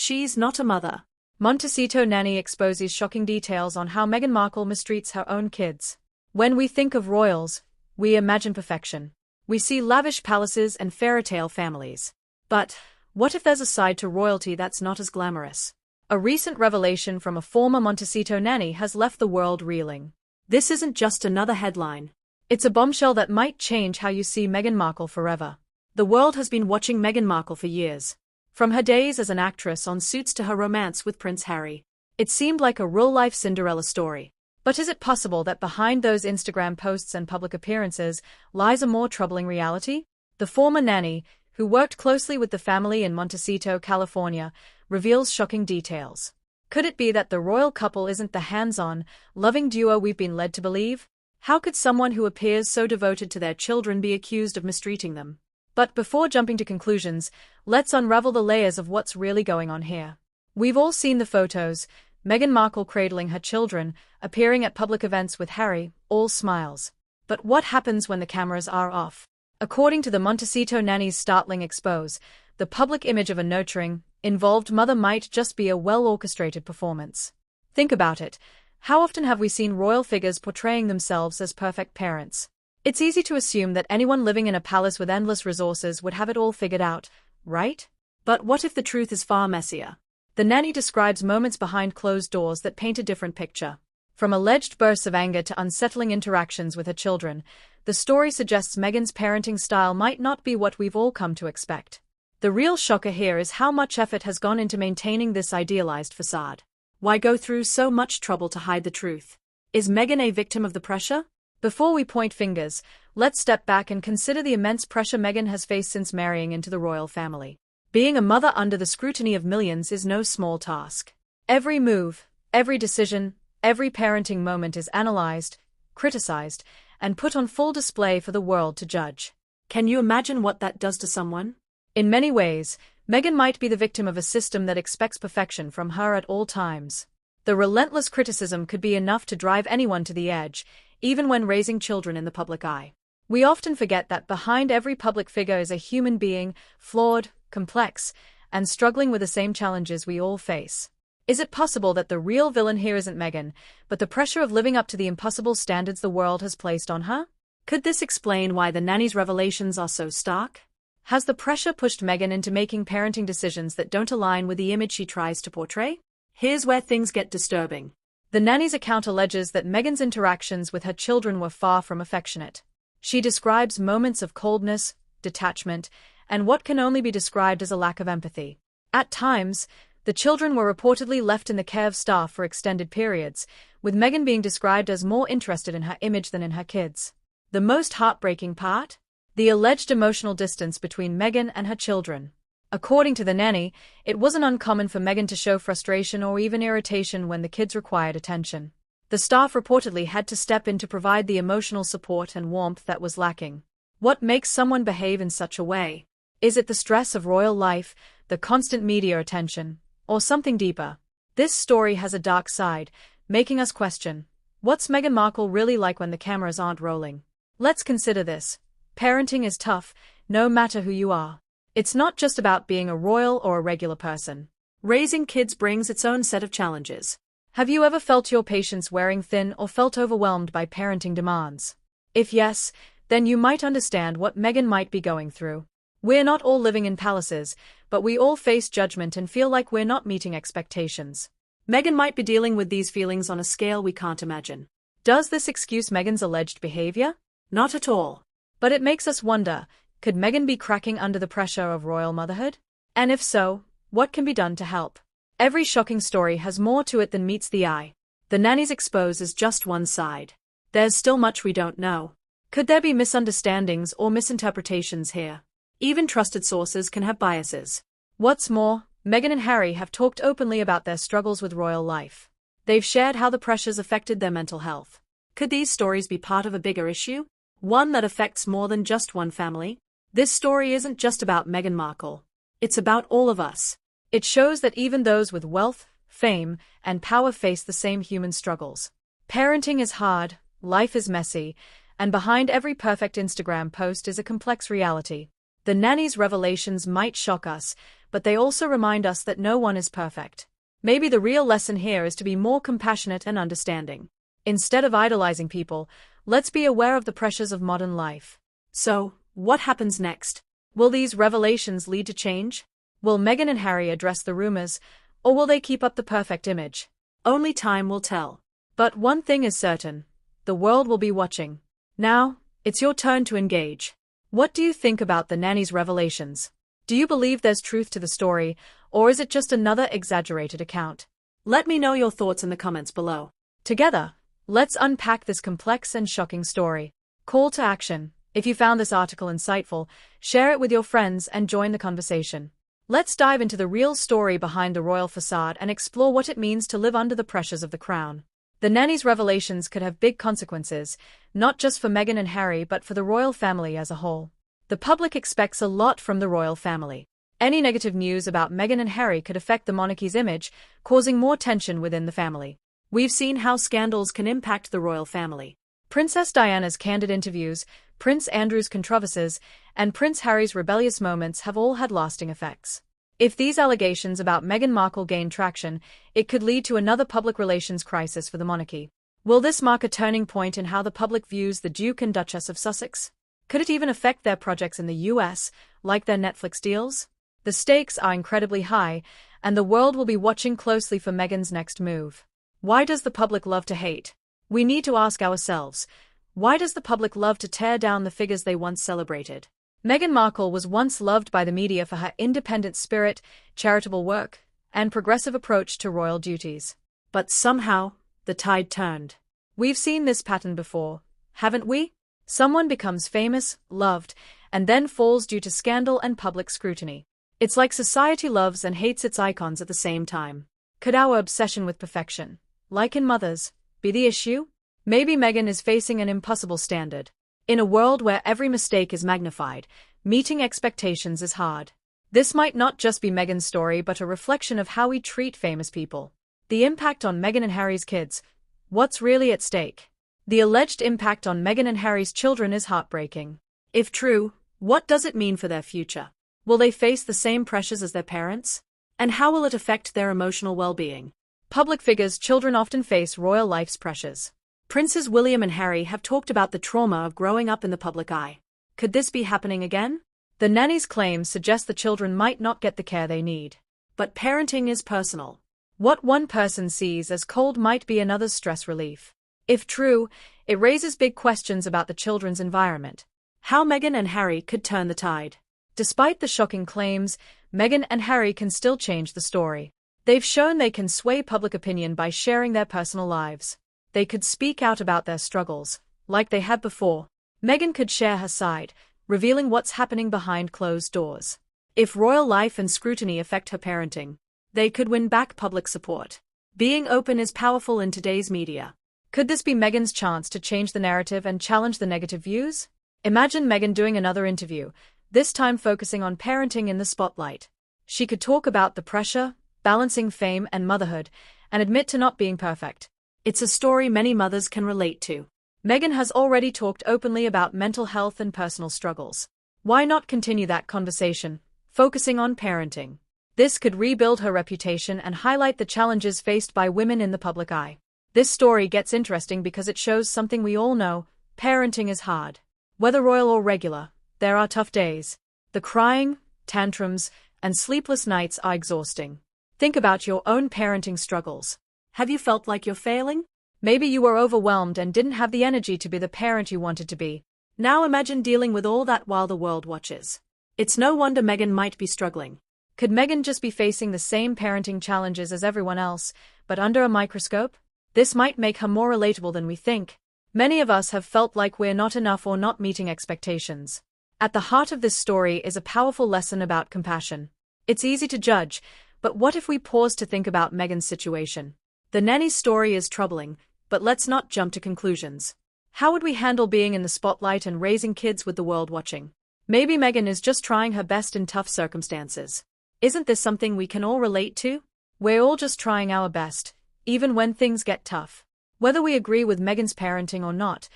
She's not a mother. Montecito nanny exposes shocking details on how Meghan Markle mistreats her own kids. When we think of royals, we imagine perfection. We see lavish palaces and fairy-tale families. But what if there's a side to royalty that's not as glamorous? A recent revelation from a former Montecito nanny has left the world reeling. This isn't just another headline. It's a bombshell that might change how you see Meghan Markle forever. The world has been watching Meghan Markle for years. From her days as an actress on Suits to her romance with Prince Harry. It seemed like a real-life Cinderella story. But is it possible that behind those Instagram posts and public appearances lies a more troubling reality? The former nanny, who worked closely with the family in Montecito, California, reveals shocking details. Could it be that the royal couple isn't the hands-on, loving duo we've been led to believe? How could someone who appears so devoted to their children be accused of mistreating them? But before jumping to conclusions, let's unravel the layers of what's really going on here. We've all seen the photos, Meghan Markle cradling her children, appearing at public events with Harry, all smiles. But what happens when the cameras are off? According to the Montecito nanny's startling expose, the public image of a nurturing, involved mother might just be a well-orchestrated performance. Think about it. How often have we seen royal figures portraying themselves as perfect parents? It's easy to assume that anyone living in a palace with endless resources would have it all figured out, right? But what if the truth is far messier? The nanny describes moments behind closed doors that paint a different picture. From alleged bursts of anger to unsettling interactions with her children, the story suggests Meghan's parenting style might not be what we've all come to expect. The real shocker here is how much effort has gone into maintaining this idealized facade. Why go through so much trouble to hide the truth? Is Meghan a victim of the pressure? Before we point fingers, let's step back and consider the immense pressure Meghan has faced since marrying into the royal family. Being a mother under the scrutiny of millions is no small task. Every move, every decision, every parenting moment is analyzed, criticized, and put on full display for the world to judge. Can you imagine what that does to someone? In many ways, Meghan might be the victim of a system that expects perfection from her at all times. The relentless criticism could be enough to drive anyone to the edge, even when raising children in the public eye. We often forget that behind every public figure is a human being, flawed, complex, and struggling with the same challenges we all face. Is it possible that the real villain here isn't Meghan, but the pressure of living up to the impossible standards the world has placed on her? Could this explain why the nanny's revelations are so stark? Has the pressure pushed Meghan into making parenting decisions that don't align with the image she tries to portray? Here's where things get disturbing. The nanny's account alleges that Meghan's interactions with her children were far from affectionate. She describes moments of coldness, detachment, and what can only be described as a lack of empathy. At times, the children were reportedly left in the care of staff for extended periods, with Meghan being described as more interested in her image than in her kids. The most heartbreaking part? The alleged emotional distance between Meghan and her children. According to the nanny, it wasn't uncommon for Meghan to show frustration or even irritation when the kids required attention. The staff reportedly had to step in to provide the emotional support and warmth that was lacking. What makes someone behave in such a way? Is it the stress of royal life, the constant media attention, or something deeper? This story has a dark side, making us question, what's Meghan Markle really like when the cameras aren't rolling? Let's consider this. Parenting is tough, no matter who you are. It's not just about being a royal or a regular person. Raising kids brings its own set of challenges. Have you ever felt your patience wearing thin or felt overwhelmed by parenting demands? If yes, then you might understand what Meghan might be going through. We're not all living in palaces, but we all face judgment and feel like we're not meeting expectations. Meghan might be dealing with these feelings on a scale we can't imagine. Does this excuse Meghan's alleged behavior? Not at all. But it makes us wonder, could Meghan be cracking under the pressure of royal motherhood? And if so, what can be done to help? Every shocking story has more to it than meets the eye. The nanny's expose is just one side. There's still much we don't know. Could there be misunderstandings or misinterpretations here? Even trusted sources can have biases. What's more, Meghan and Harry have talked openly about their struggles with royal life. They've shared how the pressures affected their mental health. Could these stories be part of a bigger issue? One that affects more than just one family? This story isn't just about Meghan Markle. It's about all of us. It shows that even those with wealth, fame, and power face the same human struggles. Parenting is hard, life is messy, and behind every perfect Instagram post is a complex reality. The nanny's revelations might shock us, but they also remind us that no one is perfect. Maybe the real lesson here is to be more compassionate and understanding. Instead of idolizing people, let's be aware of the pressures of modern life. So, what happens next? Will these revelations lead to change? Will Meghan and Harry address the rumors, or will they keep up the perfect image? Only time will tell. But one thing is certain. The world will be watching. Now, it's your turn to engage. What do you think about the nanny's revelations? Do you believe there's truth to the story, or is it just another exaggerated account? Let me know your thoughts in the comments below. Together, let's unpack this complex and shocking story. Call to action. If you found this article insightful, share it with your friends and join the conversation. Let's dive into the real story behind the royal facade and explore what it means to live under the pressures of the crown. The nanny's revelations could have big consequences, not just for Meghan and Harry but for the royal family as a whole. The public expects a lot from the royal family. Any negative news about Meghan and Harry could affect the monarchy's image, causing more tension within the family. We've seen how scandals can impact the royal family. Princess Diana's candid interviews, Prince Andrew's controversies, and Prince Harry's rebellious moments have all had lasting effects. If these allegations about Meghan Markle gain traction, it could lead to another public relations crisis for the monarchy. Will this mark a turning point in how the public views the Duke and Duchess of Sussex? Could it even affect their projects in the US, like their Netflix deals? The stakes are incredibly high, and the world will be watching closely for Meghan's next move. Why does the public love to hate? We need to ask ourselves, why does the public love to tear down the figures they once celebrated? Meghan Markle was once loved by the media for her independent spirit, charitable work, and progressive approach to royal duties. But somehow, the tide turned. We've seen this pattern before, haven't we? Someone becomes famous, loved, and then falls due to scandal and public scrutiny. It's like society loves and hates its icons at the same time. Could our obsession with perfection, like in Mothers, be the issue? Maybe Meghan is facing an impossible standard. In a world where every mistake is magnified, meeting expectations is hard. This might not just be Meghan's story but a reflection of how we treat famous people. The impact on Meghan and Harry's kids. What's really at stake? The alleged impact on Meghan and Harry's children is heartbreaking. If true, what does it mean for their future? Will they face the same pressures as their parents? And how will it affect their emotional well-being? Public figures' children often face royal life's pressures. Princes William and Harry have talked about the trauma of growing up in the public eye. Could this be happening again? The nanny's claims suggest the children might not get the care they need. But parenting is personal. What one person sees as cold might be another's stress relief. If true, it raises big questions about the children's environment. How Meghan and Harry could turn the tide. Despite the shocking claims, Meghan and Harry can still change the story. They've shown they can sway public opinion by sharing their personal lives. They could speak out about their struggles, like they had before. Meghan could share her side, revealing what's happening behind closed doors. If royal life and scrutiny affect her parenting, they could win back public support. Being open is powerful in today's media. Could this be Meghan's chance to change the narrative and challenge the negative views? Imagine Meghan doing another interview, this time focusing on parenting in the spotlight. She could talk about the pressure, balancing fame and motherhood, and admit to not being perfect. It's a story many mothers can relate to. Meghan has already talked openly about mental health and personal struggles. Why not continue that conversation, focusing on parenting? This could rebuild her reputation and highlight the challenges faced by women in the public eye. This story gets interesting because it shows something we all know: parenting is hard. Whether royal or regular, there are tough days. The crying, tantrums, and sleepless nights are exhausting. Think about your own parenting struggles. Have you felt like you're failing? Maybe you were overwhelmed and didn't have the energy to be the parent you wanted to be. Now imagine dealing with all that while the world watches. It's no wonder Meghan might be struggling. Could Meghan just be facing the same parenting challenges as everyone else, but under a microscope? This might make her more relatable than we think. Many of us have felt like we're not enough or not meeting expectations. At the heart of this story is a powerful lesson about compassion. It's easy to judge, but what if we pause to think about Meghan's situation? The nanny's story is troubling, but let's not jump to conclusions. How would we handle being in the spotlight and raising kids with the world watching? Maybe Meghan is just trying her best in tough circumstances. Isn't this something we can all relate to? We're all just trying our best, even when things get tough. Whether we agree with Meghan's parenting or not,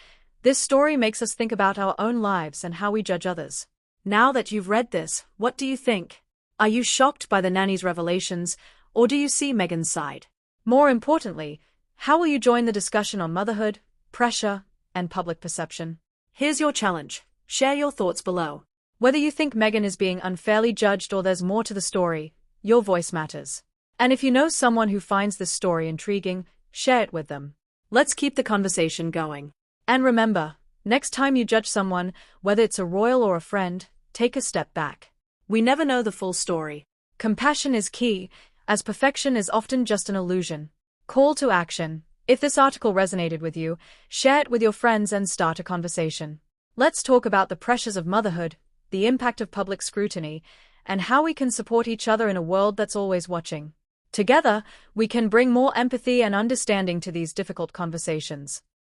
this story makes us think about our own lives and how we judge others. Now that you've read this, what do you think? Are you shocked by the nanny's revelations, or do you see Meghan's side? More importantly, how will you join the discussion on motherhood, pressure, and public perception? Here's your challenge. Share your thoughts below. Whether you think Meghan is being unfairly judged or there's more to the story, your voice matters. And if you know someone who finds this story intriguing, share it with them. Let's keep the conversation going. And remember, next time you judge someone, whether it's a royal or a friend, take a step back. We never know the full story. Compassion is key, as perfection is often just an illusion. Call to action. If this article resonated with you, share it with your friends and start a conversation. Let's talk about the pressures of motherhood, the impact of public scrutiny, and how we can support each other in a world that's always watching. Together, we can bring more empathy and understanding to these difficult conversations.